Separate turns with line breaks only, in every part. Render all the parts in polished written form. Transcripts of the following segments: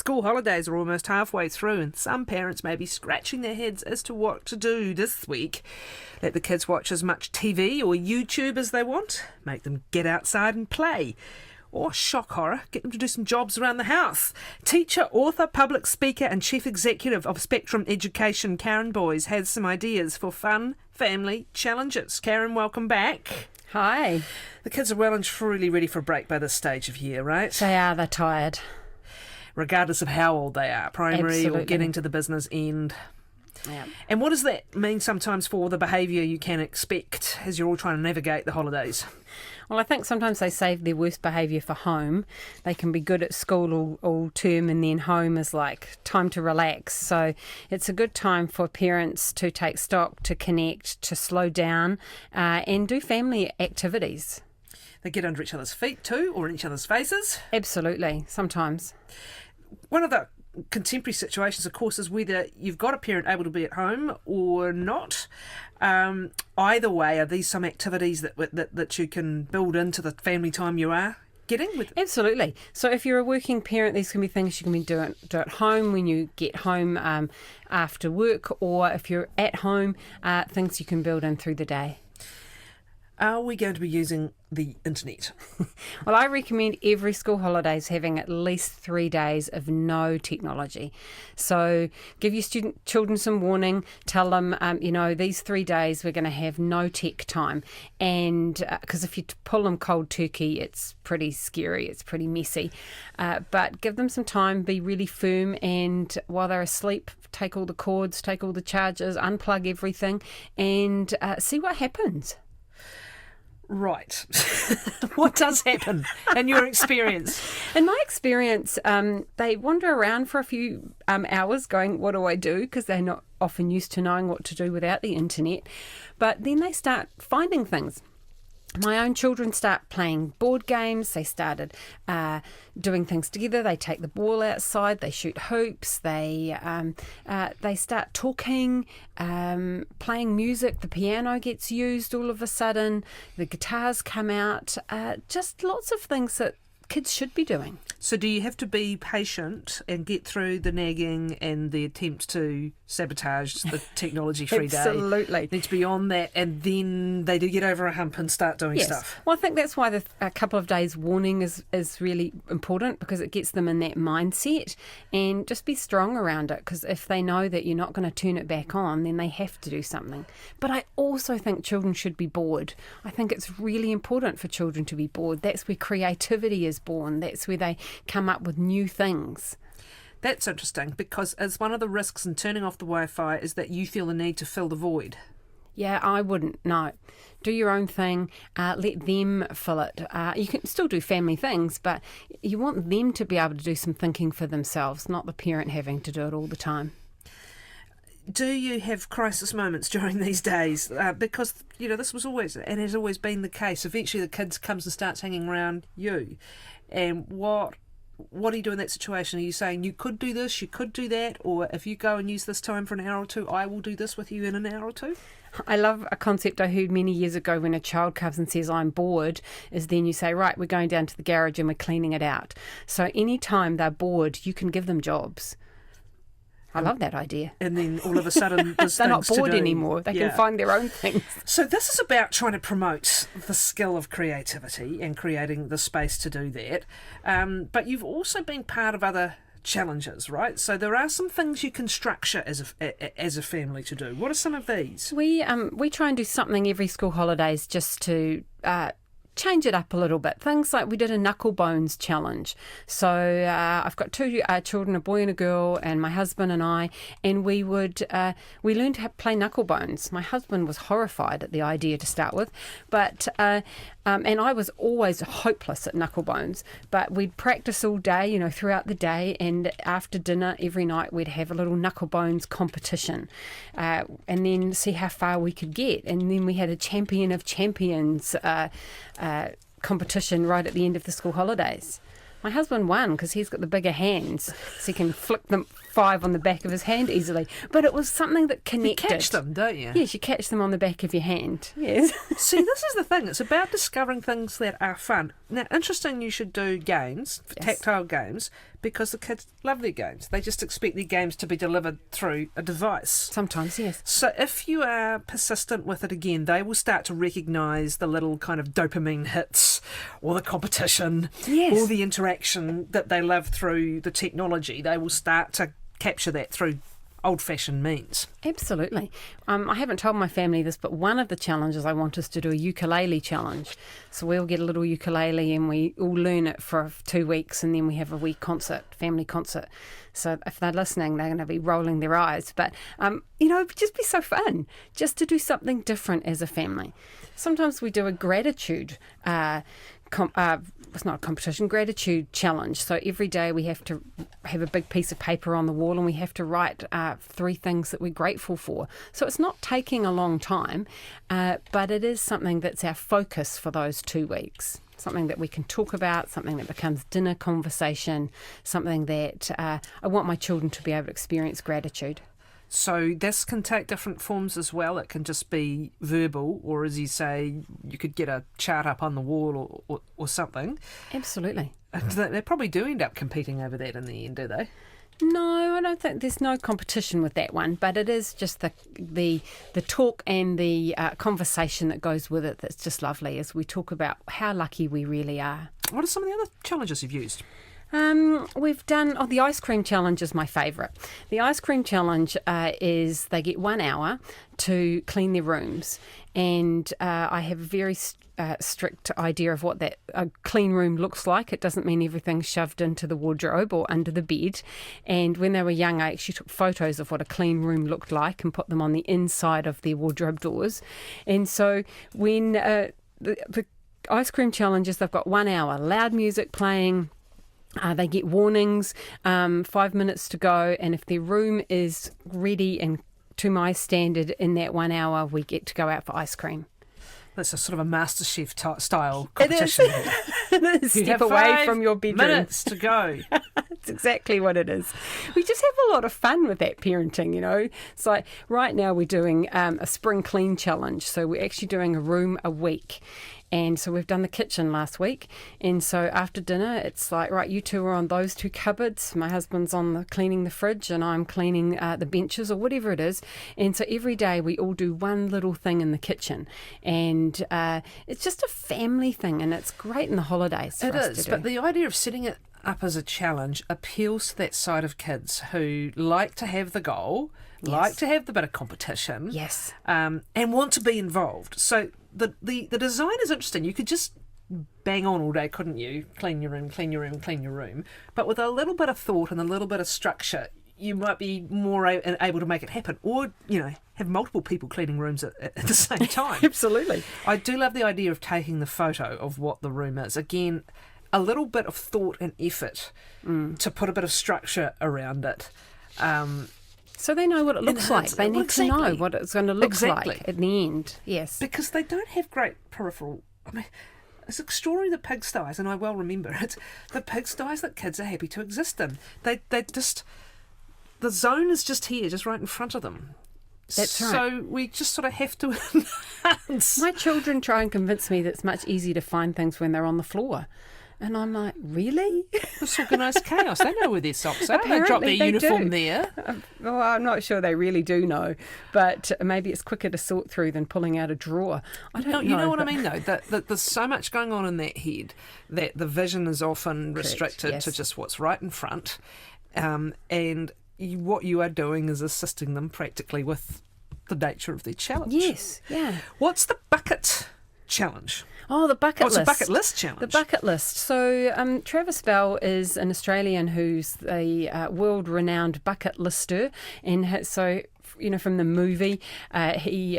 School holidays are almost halfway through and some parents may be scratching their heads as to what to do this week. Let the kids watch as much TV or YouTube as they want. Make them get outside and play. Or, shock horror, get them to do some jobs around the house. Teacher, author, public speaker and chief executive of Spectrum Education, Karen Boys, has some ideas for fun family challenges. Karen, welcome back.
Hi.
The kids are well and truly ready for a break by this stage of year, right?
They're tired.
Regardless of how old they are, primary
Absolutely.
or getting to the business end.
Yeah.
And what does that mean sometimes for the behaviour you can expect as you're all trying to navigate the holidays?
Well, I think sometimes they save their worst behaviour for home. They can be good at school all term, and then home is like time to relax. So it's a good time for parents to take stock, to connect, to slow down, and do family activities.
They get under each other's feet too, or in each other's faces.
Absolutely, sometimes.
One of the contemporary situations, of course, is whether you've got a parent able to be at home or not. Either way, are these some activities that you can build into the family time you are getting with?
Absolutely. So if you're a working parent, these can be things you can do at home when you get home after work, or if you're at home, things you can build in through the day.
Are we going to be using the internet?
Well, I recommend every school holidays having at least 3 days of no technology. So give your children some warning. Tell them, these 3 days we're going to have no tech time. And because if you pull them cold turkey, it's pretty scary. It's pretty messy. But give them some time, be really firm. And while they're asleep, take all the cords, take all the chargers, unplug everything and see what happens.
Right. What does happen in your experience?
In my experience, they wander around for a few hours going, what do I do? Because they're not often used to knowing what to do without the internet. But then they start finding things. My own children start playing board games. They started doing things together. They take the ball outside. They shoot hoops. They start talking, playing music. The piano gets used all of a sudden. The guitars come out. Just lots of things that kids should be doing.
So do you have to be patient and get through the nagging and the attempts to sabotage the technology-free day?
Absolutely.
Need to be on that, and then they do get over a hump and start doing stuff.
Well, I think that's why a couple of days warning is really important, because it gets them in that mindset, and just be strong around it, because if they know that you're not going to turn it back on, then they have to do something. But I also think children should be bored. I think it's really important for children to be bored. That's where creativity is born. That's where they come up with new things.
That's interesting, because as one of the risks in turning off the Wi-Fi is that you feel the need to fill the void.
Yeah, I wouldn't. No. Do your own thing. Let them fill it. You can still do family things, but you want them to be able to do some thinking for themselves, not the parent having to do it all the time.
Do you have crisis moments during these days? Because, this was always, and has always been the case. Eventually the kids comes and starts hanging around you. And what do you do in that situation? Are you saying you could do this, you could do that, or if you go and use this time for an hour or two, I will do this with you in an hour or two?
I love a concept I heard many years ago when a child comes and says, I'm bored, is then you say, right, we're going down to the garage and we're cleaning it out. So anytime they're bored, you can give them jobs. I love that idea.
And then all of a sudden there's
they're not
things
bored
to do.
anymore. They can find their own things.
So this is about trying to promote the skill of creativity and creating the space to do that. But you've also been part of other challenges, right? So there are some things you can structure as a family to do. What are some of these?
We try and do something every school holidays just to change it up a little bit. Things like we did a knuckle bones challenge. So I've got two children, a boy and a girl, and my husband and I, and we learned how to play knuckle bones. My husband was horrified at the idea to start with, but and I was always hopeless at knuckle bones, but we'd practice all day, throughout the day, and after dinner every night we'd have a little knuckle bones competition, and then see how far we could get. And then we had a champion of champions competition right at the end of the school holidays. My husband won because he's got the bigger hands, so he can flick them 5 on the back of his hand easily. But it was something that connected.
You catch them, don't you?
Yes, you catch them on the back of your hand. Yes.
See, this is the thing. It's about discovering things that are fun. Now, interesting you should do games,
Yes.
tactile games, because the kids love their games. They just expect their games to be delivered through a device.
Sometimes, yes.
So if you are persistent with it again, they will start to recognise the little kind of dopamine hits or the competition or the interaction that they love through the technology. They will start to capture that through old-fashioned means.
Absolutely. I haven't told my family this, but one of the challenges I want is to do a ukulele challenge. So we'll get a little ukulele and we all learn it for 2 weeks, and then we have a wee concert, family concert. So if they're listening, they're going to be rolling their eyes. But, it'd just be so fun just to do something different as a family. Sometimes we do a gratitude it's not a competition, gratitude challenge. So every day we have to have a big piece of paper on the wall and we have to write 3 things that we're grateful for. So it's not taking a long time, but it is something that's our focus for those 2 weeks. Something that we can talk about, something that becomes dinner conversation, something that I want my children to be able to experience gratitude.
So this can take different forms as well. It can just be verbal, or as you say, you could get a chart up on the wall or something.
Absolutely.
They probably do end up competing over that in the end, do they?
No, I don't think there's no competition with that one, but it is just the talk and the conversation that goes with it that's just lovely as we talk about how lucky we really are.
What are some of the other challenges you've used?
We've done, the ice cream challenge is my favourite. The ice cream challenge is they get 1 hour to clean their rooms, and I have a very strict idea of what that a clean room looks like. It doesn't mean everything's shoved into the wardrobe or under the bed. And when they were young, I actually took photos of what a clean room looked like and put them on the inside of their wardrobe doors. And so when the ice cream challenges, they've got 1 hour, loud music playing. They get warnings, 5 minutes to go, and if their room is ready and to my standard in that 1 hour, we get to go out for ice cream.
That's a sort of a MasterChef style competition.
It is. Step away from your bedroom.
Minutes to go.
That's exactly what it is. We just have a lot of fun with that parenting, It's like right now we're doing a spring clean challenge. So we're actually doing a room a week. And so we've done the kitchen last week. And so after dinner, it's like, right, you two are on those 2 cupboards. My husband's on cleaning the fridge and I'm cleaning the benches or whatever it is. And so every day we all do one little thing in the kitchen. And it's just a family thing and it's great in the holidays for us to do.
But the idea of setting it up as a challenge appeals to that side of kids who like to have the goal, like to have the bit of competition, and want to be involved. So the design is interesting. You could just bang on all day, couldn't you? Clean your room, clean your room, clean your room. But with a little bit of thought and a little bit of structure, you might be more able to make it happen. Or, have multiple people cleaning rooms at the same time.
Absolutely.
I do love the idea of taking the photo of what the room is. Again, a little bit of thought and effort to put a bit of structure around it.
So they know what it looks like. They need to know what it's going to look like at the end. Yes.
Because they don't have great peripheral... it's extraordinary, the pigsties, and I well remember it. The pigsties that kids are happy to exist in. They just... The zone is just here, just right in front of them.
That's right.
So we just sort of have to enhance.
My children try and convince me that it's much easier to find things when they're on the floor. And I'm like, really?
It's organised chaos. They know where their socks are. They drop their uniform there.
Well, I'm not sure they really do know. But maybe it's quicker to sort through than pulling out a drawer. I don't know.
You know what I mean, though? That there's so much going on in that head that the vision is often restricted to just what's right in front. And what you are doing is assisting them practically with the nature of their challenge.
Yes, yeah.
What's the bucket challenge?
Oh, the bucket list.
It's a bucket list challenge.
The bucket list. So Travis Bell is an Australian who's a world-renowned bucket lister. And so, from the movie, he...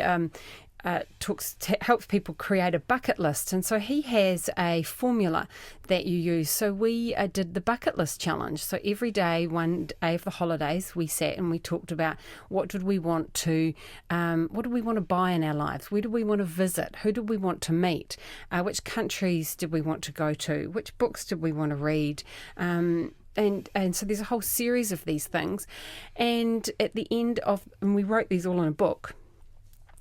helps people create a bucket list, and so he has a formula that you use. So we did the bucket list challenge. So every day, one day of the holidays, we sat and we talked about what do we want to buy in our lives, where do we want to visit, who do we want to meet, which countries did we want to go to, which books did we want to read. And so there's a whole series of these things, and at the end of, and we wrote these all in a book.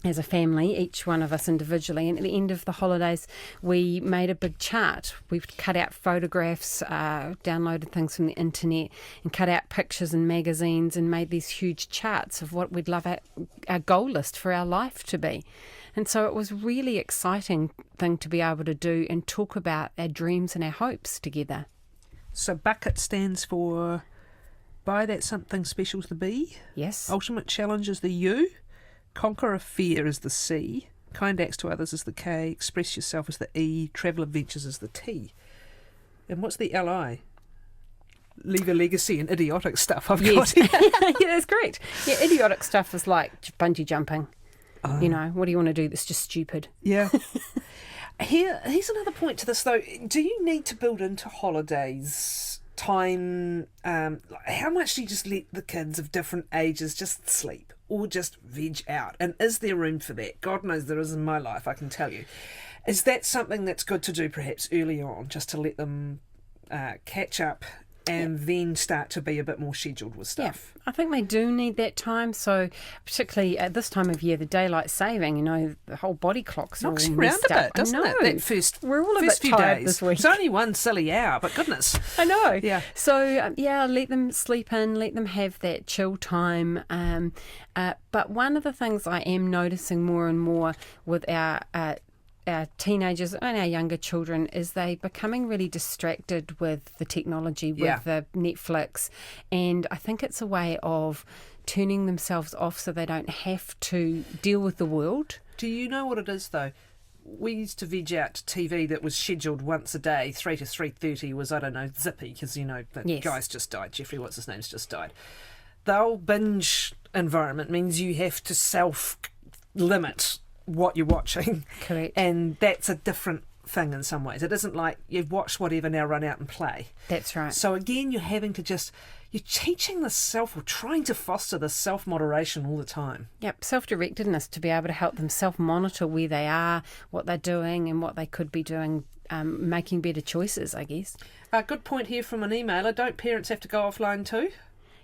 as a family, each one of us individually. And at the end of the holidays, we made a big chart. We've cut out photographs, downloaded things from the internet, and cut out pictures and magazines and made these huge charts of what we'd love our goal list for our life to be. And so it was a really exciting thing to be able to do and talk about our dreams and our hopes together.
So bucket stands for buy that something special's the B.
Yes.
Ultimate challenge is the U. Conquer a fear is the C. Kind acts to others is the K. Express yourself is the E. Travel adventures is the T. And what's the LI? Leave a legacy and idiotic stuff I've got here.
Yeah, that's correct. Yeah, idiotic stuff is like bungee jumping.
Oh.
You know, what do you want to do that's just stupid?
Yeah. Here's another point to this, though. Do you need to build into holidays time? How much do you just let the kids of different ages just sleep or just veg out? And is there room for that? God knows there is in my life, I can tell you. Is that something that's good to do perhaps early on, just to let them catch up and then start to be a bit more scheduled with stuff?
Yeah, I think they do need that time. So particularly at this time of year, the daylight saving, the whole body clock's
Knocks
all
you around
messed
a
up.
bit, doesn't it? That
We're all a
first
bit
few
tired
days.
this week.
It's only one silly hour, but goodness.
I know.
Yeah.
So, let them sleep in, let them have that chill time. But one of the things I am noticing more and more with our teenagers and our younger children is they becoming really distracted with the technology, with the Netflix. And I think it's a way of turning themselves off so they don't have to deal with the world.
Do you know what it is, though? We used to veg out to TV that was scheduled once a day, 3 to 3:30 was, I don't know, zippy, because, the guy's just died. Jeffrey, what's his name's just died. The whole binge environment means you have to self-limit what you're watching.
Correct.
And that's a different thing in some ways. It isn't like you've watched whatever, now run out and play.
That's right.
So again, you're having to you're teaching the or trying to foster the self-moderation all the time.
Yep, self-directedness to be able to help them self-monitor where they are, what they're doing and what they could be doing, making better choices, I guess.
A good point here from an emailer. Don't parents have to go offline too?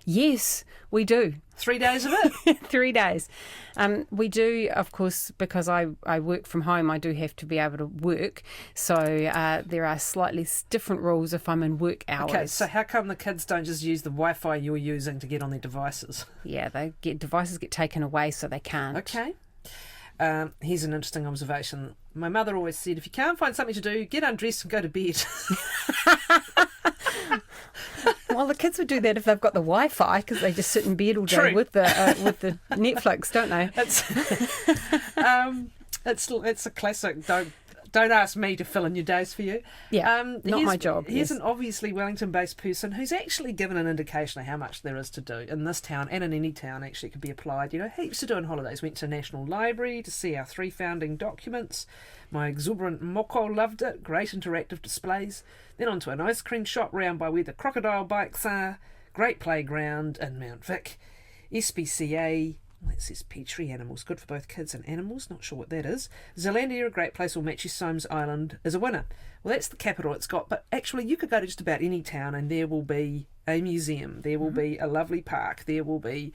Yes, we do.
3 days of it?
3 days. We do, of course, because I work from home, I do have to be able to work. So there are slightly different rules if I'm in work hours.
Okay, so how come the kids don't just use the Wi-Fi you're using to get on their devices?
Yeah, devices get taken away so they can't.
Okay. Here's an interesting observation. My mother always said, if you can't find something to do, get undressed and go to bed.
Well, the kids would do that if they've got the Wi-Fi, because they just sit in bed all day
True.
with the Netflix, don't they?
It's a classic. Don't ask me to fill in your days for you.
Yeah, not my job.
Here's
yes.
an obviously Wellington-based person who's actually given an indication of how much there is to do in this town and in any town. Actually, it could be applied. Heaps to do on holidays. Went to National Library to see our 3 founding documents. My exuberant moko loved it. Great interactive displays. Then on to an ice cream shop round by where the crocodile bikes are. Great playground in Mount Vic. SPCA. That says Petrie Animals. Good for both kids and animals. Not sure what that is. Zealandia, a great place, or Matthew Soames Island is a winner. Well, that's the capital it's got. But actually, you could go to just about any town and there will be a museum. There will be a lovely park. There will be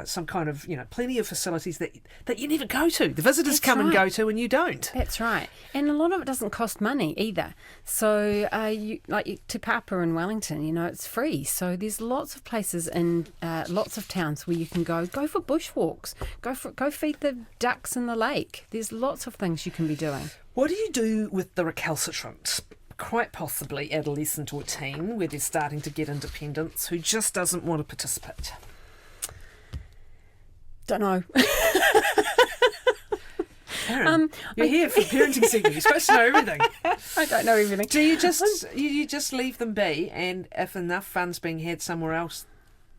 some kind of, plenty of facilities that you never go to. The visitors
That's
come and
right.
go to and you don't.
That's right. And a lot of it doesn't cost money either. So Te Papa in Wellington, it's free. So there's lots of places in lots of towns where you can go for bushwalks, go feed the ducks in the lake. There's lots of things you can be doing.
What do you do with the recalcitrant, quite possibly adolescent or teen, where they're starting to get independence, who just doesn't want to participate? Don't know. Aaron, you're here for parenting segment. You're supposed to know everything.
I don't know everything.
Do you just leave them be, and if enough fun's being had somewhere else,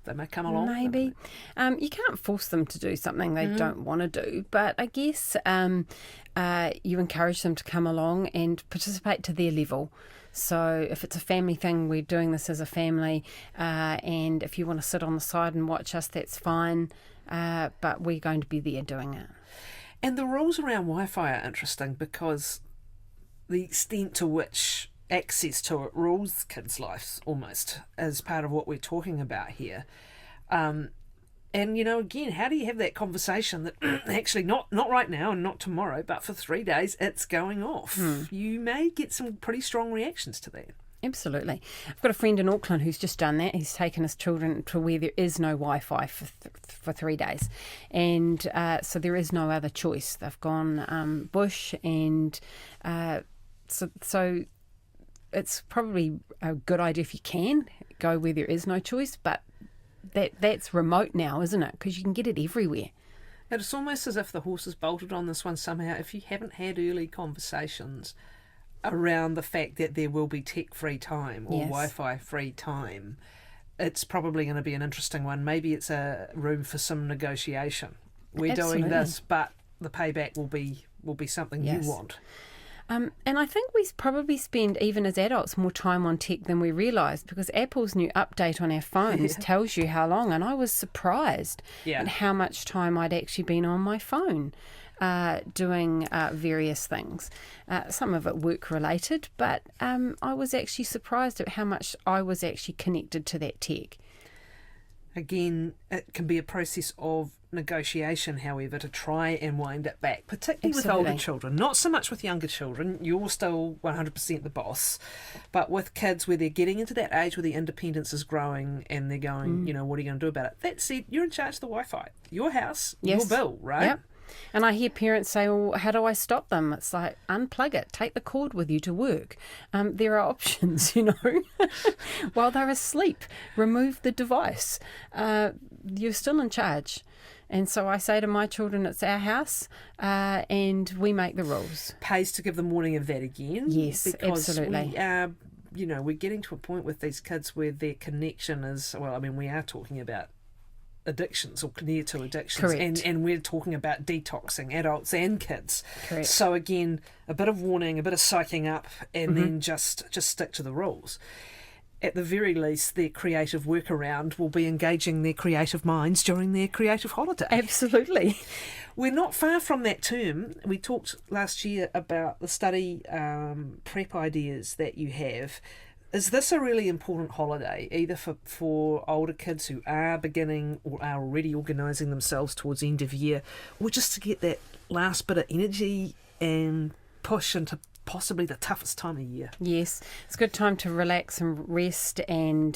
they may come along?
Maybe. You can't force them to do something they don't want to do, but I guess you encourage them to come along and participate to their level. So if it's a family thing, we're doing this as a family, and if you want to sit on the side and watch us, that's fine, but we're going to be there doing it.
And the rules around Wi-Fi are interesting because the extent to which access to it rules kids' lives almost as part of what we're talking about here. And And, again, how do you have that conversation that actually not right now and not tomorrow, but for 3 days it's going off? You may get some pretty strong reactions to that.
Absolutely. I've got a friend in Auckland who's just done that. He's taken his children to where there is no Wi-Fi for 3 days. And so there is no other choice. They've gone bush, and so it's probably a good idea if you can go where there is no choice, but that's remote now, isn't it? Because you can get it everywhere.
And it's almost as if the horse has bolted on this one somehow. If you haven't had early conversations around the fact that there will be tech-free time or Wi-Fi-free time, it's probably going to be an interesting one. Maybe it's a room for some negotiation. We're doing this, but the payback will be something you want.
And I think we probably spend, even as adults, more time on tech than we realise, because Apple's new update on our phones tells you how long, and I was surprised at how much time I'd actually been on my phone doing various things. Some of it work-related, but I was actually surprised at how much I was actually connected to that tech.
Again, it can be a process of negotiation, however, to try and wind it back, particularly with older children. Not so much with younger children. You're still 100% the boss. But with kids where they're getting into that age where the independence is growing and they're going, what are you going to do about it? That said, you're in charge of the Wi-Fi. Your house, your bill, right?
Yep. And I hear parents say, well, how do I stop them? It's like, unplug it. Take the cord with you to work. There are options, While they're asleep, remove the device. You're still in charge. And so I say to my children, it's our house, and we make the rules.
Pays to give them warning of that again.
Yes, absolutely.
We're getting to a point with these kids where their connection is, we are talking about addictions or near to addictions.
Correct.
And we're talking about detoxing adults and kids.
Correct.
So again, a bit of warning, a bit of psyching up, and then just stick to the rules. At the very least, their creative workaround will be engaging their creative minds during their creative holiday.
Absolutely.
We're not far from that term. We talked last year about the study prep ideas that you have. Is this a really important holiday, either for older kids who are beginning or are already organising themselves towards the end of year, or just to get that last bit of energy and push into possibly the toughest time of year?
Yes, it's a good time to relax and rest and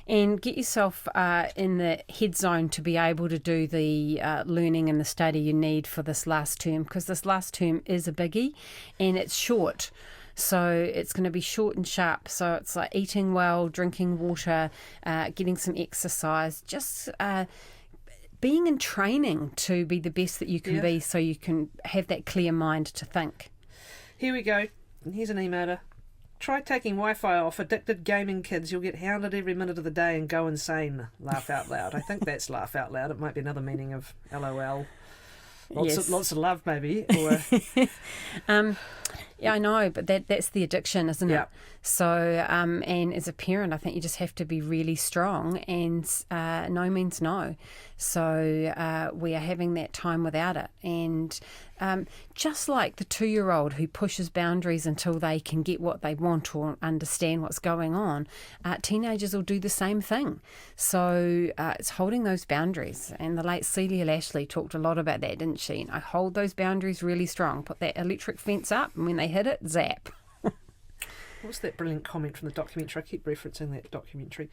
get yourself in the head zone to be able to do the learning and the study you need for this last term, because this last term is a biggie and it's short. So it's going to be short and sharp. So it's like eating well, drinking water, getting some exercise, just being in training to be the best that you can be, so you can have that clear mind to think.
Here we go. Here's an emailer. Try taking Wi-Fi off. Addicted gaming kids. You'll get hounded every minute of the day and go insane. Laugh out loud. I think that's laugh out loud. It might be another meaning of LOL. Lots of love, maybe. Or
yeah, I know, but that's the addiction, isn't it?
Yeah.
So, and as a parent, I think you just have to be really strong, and no means no. So we are having that time without it. And just like the 2-year-old who pushes boundaries until they can get what they want or understand what's going on, teenagers will do the same thing. So it's holding those boundaries. And the late Celia Lashley talked a lot about that, didn't she? Hold those boundaries really strong. Put that electric fence up, and when they hit it, zap.
What was that brilliant comment from the documentary? I keep referencing that documentary.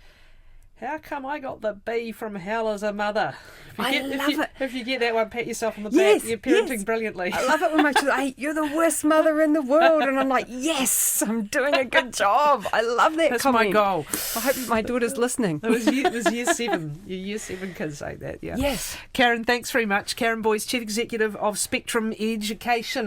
How come I got the B from hell as a mother? If you get that one, pat yourself on the back. You're parenting brilliantly.
I love it when my children say, hey, you're the worst mother in the world. And I'm like, yes, I'm doing a good job. I love that
That's
comment.
my goal.
I hope my daughter's listening.
It was year 7. Your year 7 kids say that, yeah.
Yes.
Karen, thanks very much. Karen Boyce, Chief Executive of Spectrum Education.